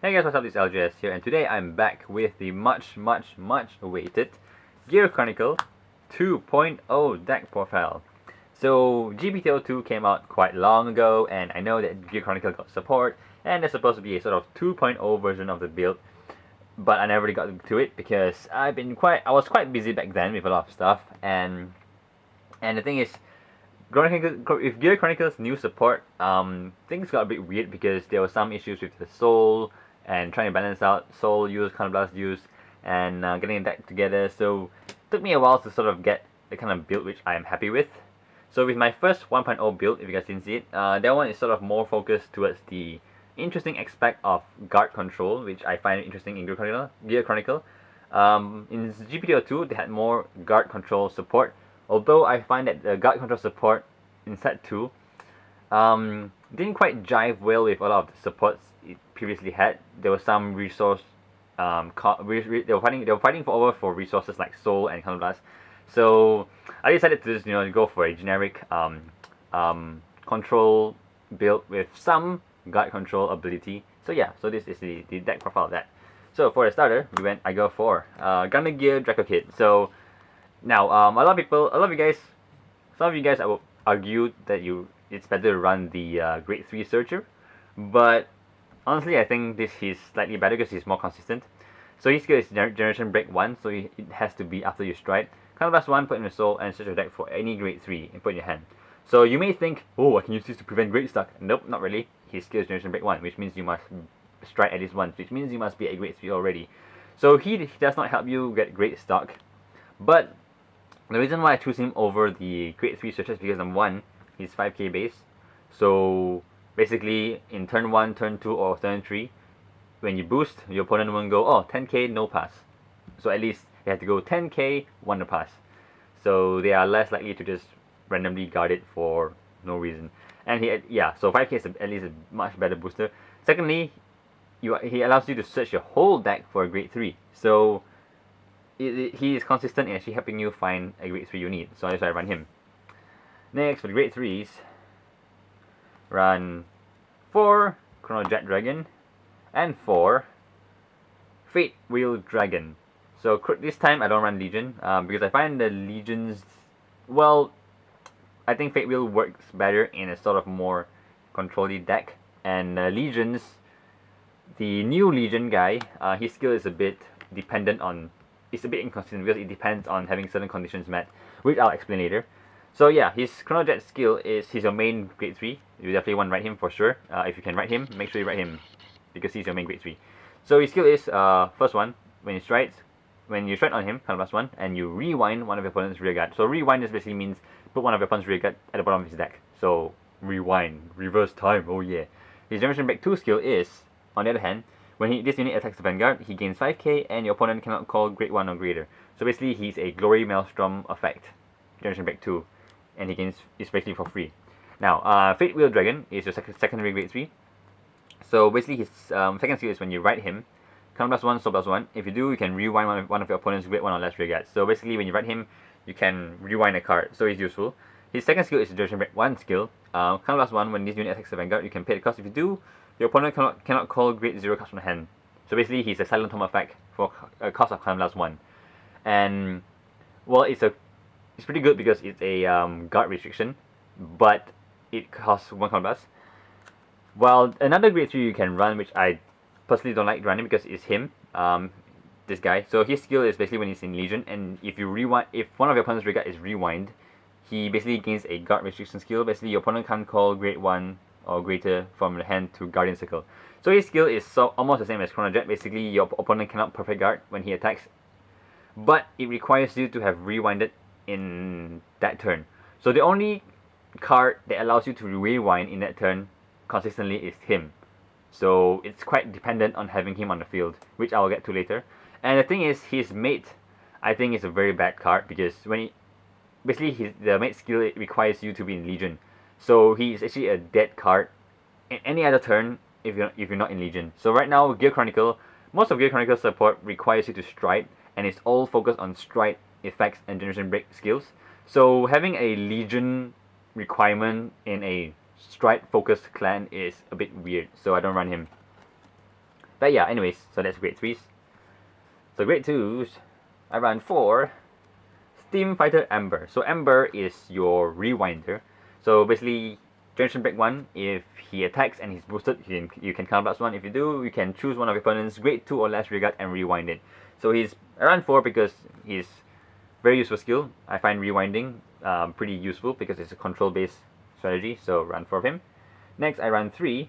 Hey guys, what's up? This is LJS here, and today I'm back with the much awaited Gear Chronicle 2.0 deck profile. So GPTO2 came out quite long ago, and I know that Gear Chronicle got support, and there's supposed to be a sort of 2.0 version of the build, but I never really got to it because I was quite busy back then with a lot of stuff, and the thing is, with Gear Chronicle's new support, things got a bit weird because there were some issues with the soul and trying to balance out soul use, counterblast use, and getting a deck together. So it took me a while to sort of get the kind of build which I am happy with. So with my first 1.0 build, if you guys didn't see it, that one is sort of more focused towards the interesting aspect of guard control, which I find interesting in Gear Chronicle. In GPTO2, they had more guard control support, although I find that the guard control support in set 2 didn't quite jive well with a lot of the supports it previously had. There was some resource, they were fighting for resources like soul and counterblast. So I decided to just go for a generic control build with some guard control ability. So yeah, so this is the deck profile of that. So for a starter, I go for Gunner Gear Draco Kid. So now a lot of you guys, some of you guys will argue that it's better to run the grade 3 Searcher, but honestly I think he's slightly better because he's more consistent. So his skill is Generation Break 1, so it has to be after you stride. Counterblast 1, put in your soul, and search your deck for any grade 3 and put in your hand. So you may think, oh, I can use this to prevent grade stuck. Nope, not really. His skill is Generation Break 1, which means you must stride at least once, which means you must be at grade 3 already. So he does not help you get grade stuck. But the reason why I choose him over the grade 3 searcher is because number 1, he's 5k base. So basically in turn 1, turn 2, or turn 3, when you boost, your opponent won't go, oh, 10k, no pass. So at least they have to go 10k, 1 to pass. So they are less likely to just randomly guard it for no reason. And so 5k is at least a much better booster. Secondly, he allows you to search your whole deck for a grade 3. So he is consistent in actually helping you find a grade 3 you need. So that's why I run him. Next, for the grade 3s, run 4 Chrono Jet Dragon and 4 Fate Wheel Dragon. So this time I don't run Legion because I find the Legions, well, I think Fate Wheel works better in a sort of more control-y deck. And Legions, the new Legion guy, his skill is a bit dependent on, it's a bit inconsistent because it depends on having certain conditions met, which I'll explain later. So yeah, his Chrono Jet skill he's your main grade 3. You definitely want to write him for sure. If you can write him, make sure you write him because he's your main grade 3. So his skill is, first one, when you stride on him, counterblast 1, and you rewind one of your opponent's rear guard. So rewind just basically means put one of your opponent's rear guard at the bottom of his deck. So rewind, reverse time, oh yeah. His Generation Break 2 skill is, on the other hand, when this unit attacks the Vanguard, he gains 5k and your opponent cannot call grade 1 or greater. So basically he's a Glory Maelstrom effect, Generation Break 2, and he gains is basically for free. Now, Fate Wheel Dragon is your secondary grade 3. So basically his second skill is when you ride him, counterblast 1, soul blast 1. If you do, you can rewind one of your opponent's grade 1 or less rear guards. So basically when you ride him, you can rewind a card, so it's useful. His second skill is the Generation Break 1 skill. Counterblast 1, when this unit attacks the Vanguard, you can pay the cost. If you do, your opponent cannot call grade 0 cards from the hand. So basically he's a Silent Home effect for a cost of counterblast 1. And well, it's pretty good because it's a guard restriction, but it costs 1 counterblast. Well, another grade 3 you can run, which I personally don't like running because it's him, this guy. So his skill is basically when he's in Legion, and if one of your opponent's rear is rewind, he basically gains a guard restriction skill. Basically your opponent can't call grade 1 or greater from the hand to Guardian Circle. So his skill is almost the same as Chrono Jet. Basically your opponent cannot perfect guard when he attacks, but it requires you to have rewinded in that turn. So the only card that allows you to rewind in that turn consistently is him. So it's quite dependent on having him on the field, which I will get to later. And the thing is, his mate, I think, is a very bad card because basically the mate skill requires you to be in Legion. So he is actually a dead card in any other turn if you're not in Legion. So right now, Gear Chronicle, most of Gear Chronicle support requires you to stride, and it's all focused on stride effects and Generation Break skills. So having a Legion requirement in a stride focused clan is a bit weird, so I don't run him. But yeah, anyways, so that's grade 3s. So grade 2s, I run 4 Steam Fighter Ember. So Ember is your rewinder. So basically, Generation Break 1, if he attacks and he's boosted, you can counter blast 1. If you do, you can choose one of your opponent's grade 2 or less rear guard and rewind it. So he's around 4 because he's very useful skill. I find rewinding pretty useful because it's a control based strategy. So run 4 of him. Next, I run 3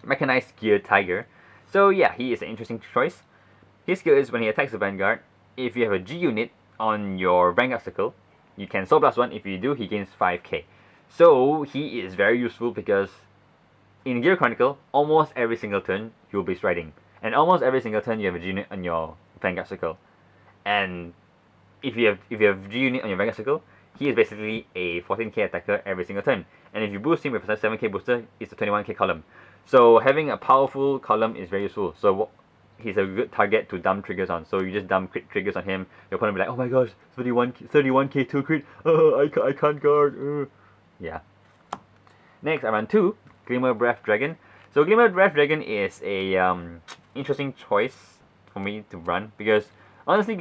Mechanized Gear Tiger. So yeah, he is an interesting choice. His skill is when he attacks the Vanguard, if you have a G unit on your Vanguard circle, you can Soul Blast 1. If you do, he gains 5k. So he is very useful because in Gear Chronicle, almost every single turn you will be striding. And almost every single turn you have a G unit on your Vanguard circle. And if you have G unit on your Vanguard circle, he is basically a 14k attacker every single turn. And if you boost him with a 7k booster, it's a 21k column. So having a powerful column is very useful. So he's a good target to dump triggers on. So you just dump crit triggers on him. Your opponent will be like, oh my gosh, 31k 2 crit. I can't guard. Yeah. Next, I run 2 Glimmer Breath Dragon. So Glimmer Breath Dragon is a interesting choice for me to run because honestly,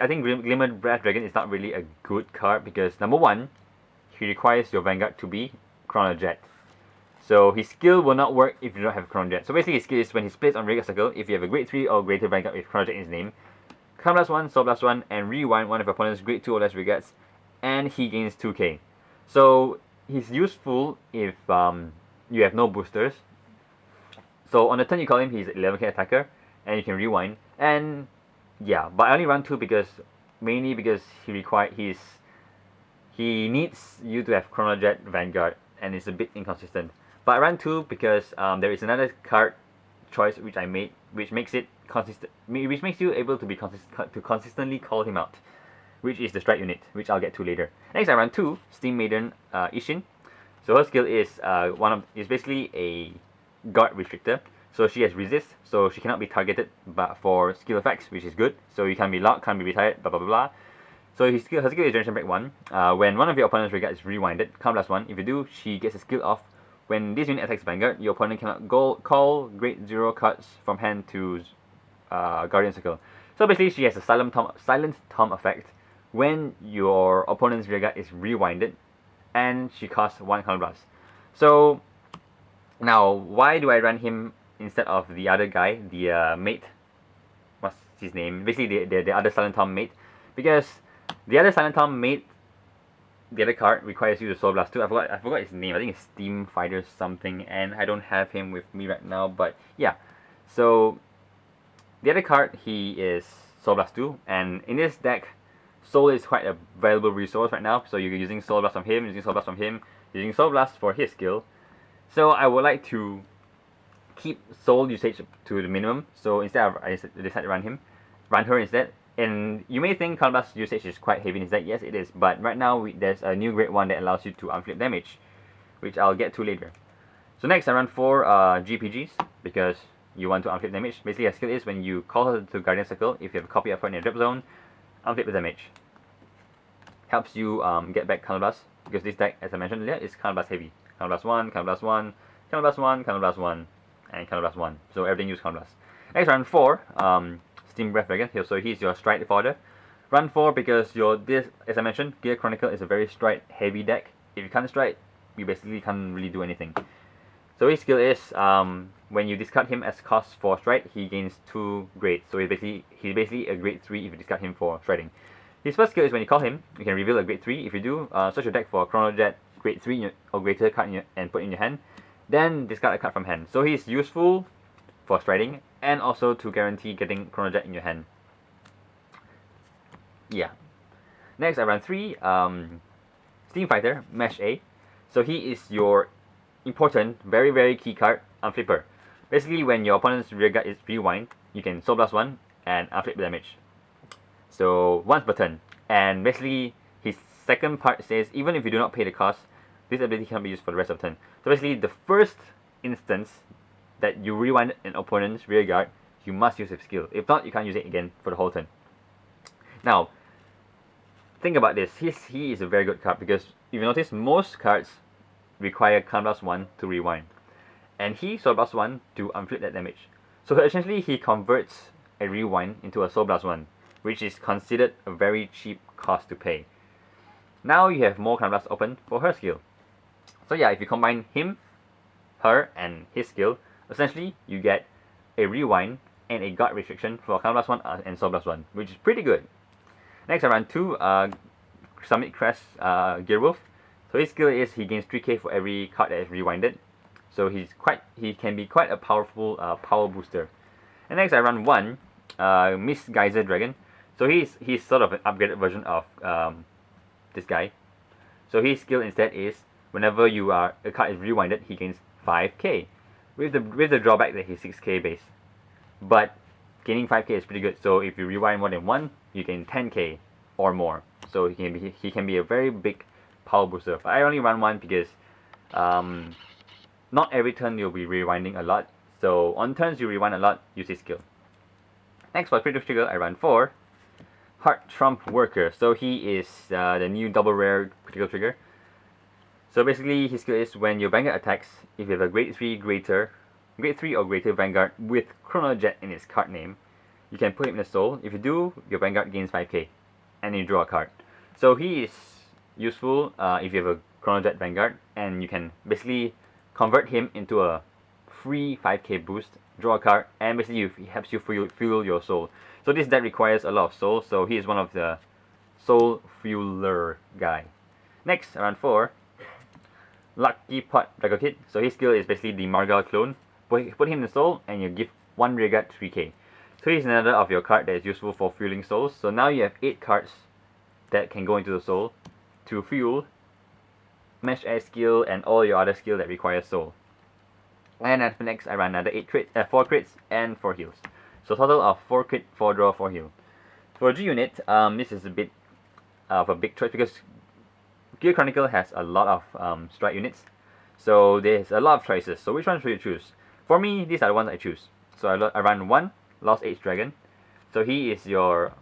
I think Glimmer Breath Dragon is not really a good card because number 1, he requires your Vanguard to be Chrono Jet. So his skill will not work if you don't have Chrono Jet. So basically his skill is when he's placed on Vanguard circle, if you have a grade 3 or greater Vanguard with Chrono Jet in his name, Counter Blast 1, Soul Blast 1, and rewind one of your opponent's grade 2 or less regards, and he gains 2k. So he's useful if you have no boosters. So on the turn you call him, he's 11k attacker, and you can rewind. And yeah, but I only run 2 because mainly because he needs you to have Chrono Jet Vanguard, and it's a bit inconsistent. But I ran 2 because there is another card choice which I made, which makes it consistent, which makes you able to be consistently call him out, which is the strike unit, which I'll get to later. Next, I run 2 Steam Maiden Ishin. So her skill is basically a guard restrictor. So she has resist, so she cannot be targeted, but for skill effects, which is good. So you can't be locked, can't be retired, blah blah blah blah. So her skill is Generation Break 1. When one of your opponent's regard is rewinded, Counter Blast 1. If you do, she gets a skill off. When this unit attacks Vanguard, your opponent cannot call grade 0 cards from hand to Guardian Circle. So basically, she has a Silent Tom effect when your opponent's rearguard is rewinded, and she costs 1 Counter Blast. So now, why do I run him instead of the other guy, the mate? What's his name? Basically, the other Silent Tom mate, because the other Silent Tom mate, the other card requires you to Soul Blast 2. I forgot his name. I think it's Steam Fighter something, and I don't have him with me right now. But yeah, so the other card, he is Soul Blast 2, and in this deck, Soul is quite a valuable resource right now. So you're using Soul Blast from him, using Soul Blast from him, using Soul Blast for his skill. So I would like to keep Soul usage to the minimum. So instead, I decided to run her instead. And you may think Counter Blast usage is quite heavy in this deck. Yes, it is. But right now, there's a new grade 1 that allows you to unflip damage, which I'll get to later. So next, I run 4 GPGs because you want to unflip damage. Basically, a skill is when you call her to Guardian Circle, if you have a copy of her in your drop zone, unflip the damage. Helps you get back Counter Blast, because this deck, as I mentioned earlier, is Counter Blast heavy. Counter Blast 1, Counter Blast 1, Counter Blast 1, Counter Blast 1, and Counter Blast 1. So everything uses Counter Blast. Next, run 4 Steam Breath Dragon. So he's your stride fodder. Run 4 because as I mentioned, Gear Chronicle is a very stride heavy deck. If you can't stride, you basically can't really do anything. So his skill is when you discard him as cost for stride, he gains 2 grades. So he's basically a grade 3 if you discard him for striding. His first skill is when you call him, you can reveal a grade 3. If you do, search your deck for Chrono Jet grade 3 or greater card and put in your hand. Then discard a card from hand. So he's useful for striding and also to guarantee getting Chrono Jet in your hand. Yeah. Next, I run 3 Steam Fighter Mesh A. So he is your important, very very key card, Unflipper. Basically, when your opponent's rearguard is rewind, you can Soul Blast 1 and unflip the damage. So once per turn. And basically, his second part says, even if you do not pay the cost, this ability can be used for the rest of the turn. So basically, the first instance that you rewind an opponent's rearguard, you must use his skill. If not, you can't use it again for the whole turn. Now, think about this. He is a very good card because if you notice, most cards require Counter Blast 1 to rewind. and he Soul Blast 1 to inflict that damage. So essentially he converts a rewind into a Soul Blast 1, which is considered a very cheap cost to pay. Now you have more Counter Blast open for her skill. So yeah, if you combine him, her, and his skill, essentially you get a rewind and a guard restriction for Counter Blast 1 and Soul Blast 1, which is pretty good. Next I run 2 Summit Crest Gear Wolf. So his skill is he gains 3k for every card that is rewinded. So he can be quite a powerful power booster. And next I run 1 Mist Geyser Dragon. So he's sort of an upgraded version of this guy. So his skill instead is whenever a card is rewinded, he gains 5k. With the drawback that he's 6k base. But gaining 5k is pretty good. So if you rewind more than 1, you gain 10k or more. So he can be a very big power booster. But I only run 1 because not every turn you'll be rewinding a lot. So on turns you rewind a lot, use his skill. Next for critical trigger, I run 4 Heart Trump Worker. So he is the new double rare critical trigger. So basically his skill is when your Vanguard attacks, if you have a grade 3 or greater Vanguard with Chrono Jet in its card name, you can put him in the soul. If you do, your Vanguard gains 5k, and you draw a card. So he is useful if you have a Chrono Jet Vanguard, and you can basically convert him into a free 5k boost, draw a card, and basically he helps you fuel your soul. So this deck requires a lot of soul, so he is one of the soul fueler guy. Next, around 4, Lucky Pot Dragon Kid. So his skill is basically the Margal clone. Put him in the soul and you give 1 rearguard 3k. So he's another of your card that is useful for fueling souls. So now you have 8 cards that can go into the soul to fuel Mesh Air skill and all your other skill that require soul. And after next I run another 4 crits and 4 heals. So total of 4 crit, 4 draw, 4 heal. For G unit, this is a bit of a big choice because Gear Chronicle has a lot of strike units. So there's a lot of choices. So which one should you choose? For me, these are the ones I choose. So I run 1 Lost Age Dragon. So he is your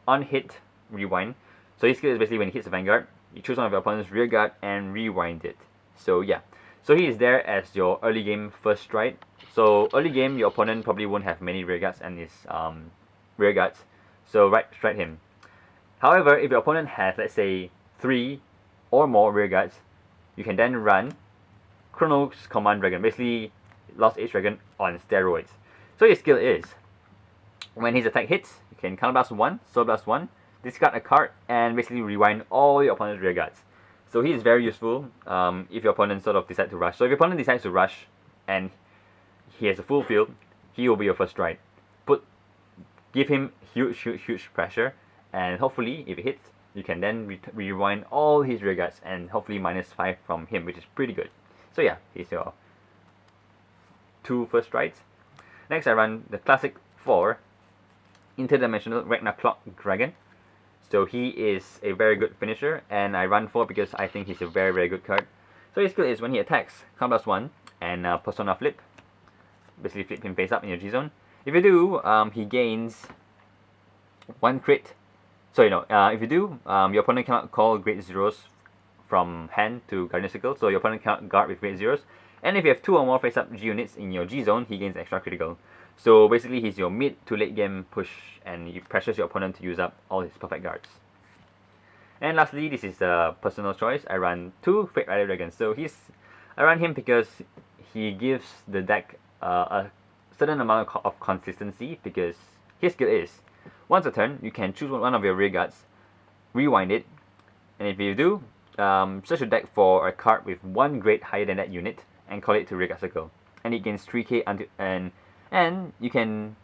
on-hit rewind. So his skill is basically when he hits a Vanguard, you choose one of your opponent's rearguard and rewind it. So yeah. So he is there as your early game first strike. So early game, your opponent probably won't have many rearguards and his rearguards. So strike him. However, if your opponent has, let's say, 3 or more rearguards, you can then run Chronos Command Dragon, basically Lost Age Dragon on steroids. So his skill is, when his attack hits, you can Counter Blast 1, Soul Blast 1, discard a card, and basically rewind all your opponent's rearguards. So he is very useful if your opponent sort of decides to rush. So if your opponent decides to rush and he has a full field, he will be your first strike. Give him huge pressure, and hopefully if it hits, you can then rewind all his rearguards and hopefully -5 from him, which is pretty good. So yeah, he's your 2 first strikes. Next I run the classic 4 Interdimensional Ragnarok Dragon. So he is a very good finisher, and I run 4 because I think he's a very good card. So his skill is when he attacks, Counter Blast 1 and Persona Flip. Basically flip him face up in your G zone. If you do, he gains 1 crit. So if you do, your opponent cannot call Great Zeros from hand to Guardian Circle, so your opponent cannot guard with Great Zeros. And if you have 2 or more face up G units in your G zone, he gains extra critical. So basically he's your mid to late game push, and he pressures your opponent to use up all his perfect guards. And lastly, this is a personal choice. I run 2 Fate Rider Dragons. So I run him because he gives the deck a certain amount of consistency, because his skill is, once a turn, you can choose one of your rearguards, rewind it, and if you do, search your deck for a card with 1 grade higher than that unit, and call it to rearguard circle. And it gains 3k and you can,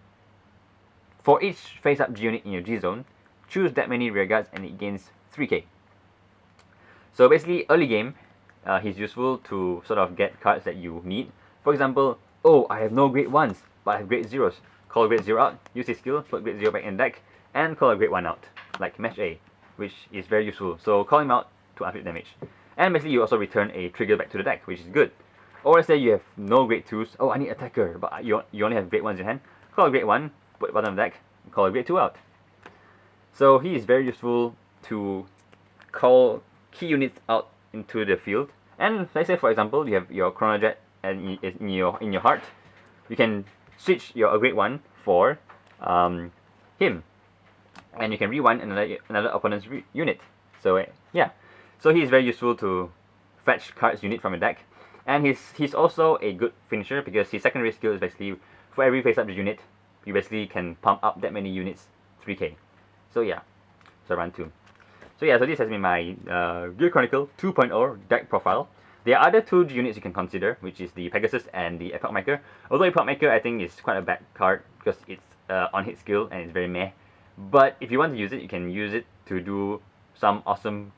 for each face up G unit in your G zone, choose that many rearguards and it gains 3k. So basically, early game, he's useful to sort of get cards that you need. For example, oh, I have no grade 1s, but I have grade 0s. Call a grade 0 out, use his skill, put grade 0 back in deck, and call a grade 1 out, like Mesh A, which is very useful. So call him out to inflict damage. And basically you also return a trigger back to the deck, which is good. Or let's say you have no grade 2s, oh I need attacker, but you only have grade 1s in hand, call a grade 1, put it bottom of the deck, and call a grade 2 out. So he is very useful to call key units out into the field. And let's say for example, you have your Chrono Jet and in your heart, you can switch your upgrade one for him, and you can rewind another opponent's unit. So yeah, so he's very useful to fetch cards unit from your deck, and he's also a good finisher because his secondary skill is basically for every face-up unit, you basically can pump up that many units 3k. So yeah, so run 2. So yeah, so this has been my Gear Chronicle 2.0 deck profile. There are other 2 units you can consider, which is the Pegasus and the Epoch Maker. Although Epoch Maker I think is quite a bad card because it's on-hit skill and it's very meh. But if you want to use it, you can use it to do some awesome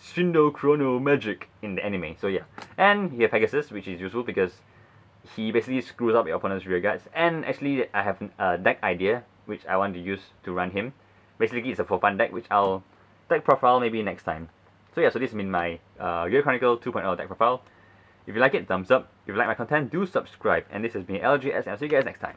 Shindo Chrono magic in the anime. So yeah, and you have Pegasus, which is useful because he basically screws up your opponent's rear guards. And actually, I have a deck idea which I want to use to run him. Basically, it's a for fun deck, which I'll deck profile maybe next time. So yeah, so this has been my Gear Chronicle 2.0 deck profile. If you like it, thumbs up. If you like my content, do subscribe. And this has been LGS, and I'll see you guys next time.